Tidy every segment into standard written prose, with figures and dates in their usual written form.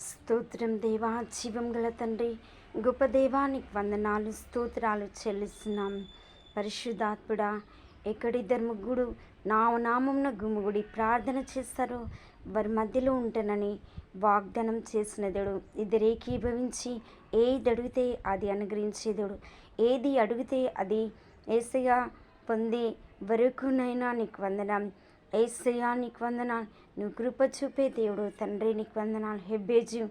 స్తోత్రం దేవా, జీవం గల తండ్రి, గొప్ప దేవానికి వందనాలు, స్తోత్రాలు చెల్లిస్తున్నాం. పరిశుద్ధాత్ముడా, ఎక్కడిద్దరు ముగ్గురు నా నామమున గుమిగూడి ప్రార్థన చేస్తారో వారి మధ్యలో ఉంటానని వాగ్దానం చేసిన దేవుడు. ఇద్దరు ఏకీభవించి ఏది అడిగితే అది అనుగ్రహించేదేవుడు. ఏది అడిగితే అది యేసయ్య పొందే వరకునైనా నీకు వందనం. యేసయ్యా నీకు వందనాలు. నువ్వు కృప చూపే దేవుడు. తండ్రి నీకు వందనాలు. హెబేజు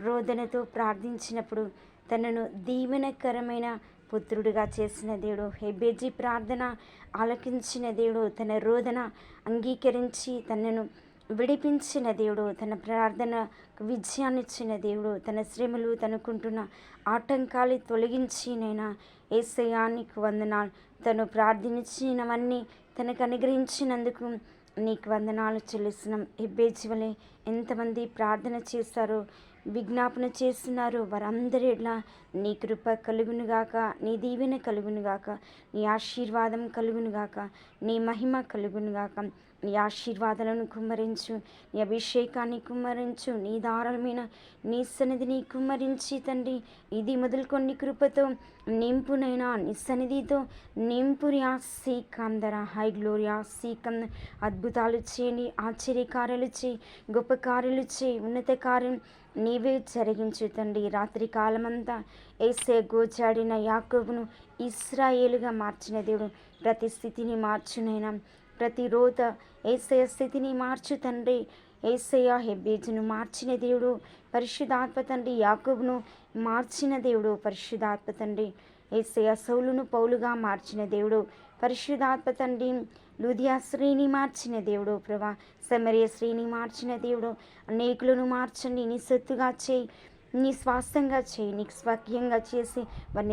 రోదనతో ప్రార్థించినప్పుడు తనను దీవెనకరమైన పుత్రుడిగా చేసిన దేవుడు. హెబేజీ ప్రార్థన ఆలకించిన దేవుడు. తన రోదన అంగీకరించి తనను విడిపించిన దేవుడు. తన ప్రార్థన విజయాన్నిచ్చిన దేవుడు. తన శ్రమలు తనుకుంటున్న ఆటంకాలు తొలగించినైనా యేసయ్యా నీకు వందనాలు. తను ప్రార్థించినవన్నీ తనకు అనుగ్రహించినందుకు నీకు వందనాలు చెల్లిస్తున్నాం. హెబేజీ వలె ఎంతమంది ప్రార్థన చేస్తారో, విజ్ఞాపన చేస్తున్నారు, వారందరి ఎట్లా నీ కృప కలుగునుగాక, నీ దీవెన కలుగునుగాక, నీ ఆశీర్వాదం కలుగునుగాక, నీ మహిమ కలుగునుగాక. నీ ఆశీర్వాదాలను కుమ్మరించు, నీ అభిషేకాన్ని కుమ్మరించు, నీ దారుణమైన నీ సన్నిధిని కుమ్మరించి తండ్రి, ఇది మొదలుకొని కృపతో నింపునైనా నీ సన్నిధితో నింపురియా సీకందర హై గ్లోరియా సీకం. అద్భుతాలు చేయండి, ఆశ్చర్యకార్యాలు చేయి, గొప్ప కార్యాలు చేయి, ఉన్నత కార్యం నీవే జరిగించు తండ్రి. రాత్రి కాలమంతా యేసే గోచాడిన యాకోబును ఇశ్రాయేలుగా మార్చిన దేవుడు. ప్రతి స్థితిని మార్చునైనా, ప్రతి రోత యేసయ్య స్థితిని మార్చు తండ్రి. యేసయ్య హెబేజును మార్చిన దేవుడు. పరిశుద్ధాత్మ తండ్రి యాకోబును మార్చిన దేవుడు. పరిశుద్ధాత్మ తండ్రి యేసయ్య సౌలును పౌలుగా మార్చిన దేవుడు. పరిశుద్ధాత్మ తండ్రి లూదియా స్త్రీని మార్చిన దేవుడు. ప్రభా సమరయ స్త్రీని మార్చిన దేవుడు. అనేకులను మార్చండి, నీ సొత్తుగా చేయి, నీ స్వాస్థ్యంగా చేయి, నీకు స్వకీయంగా చేసి వారిని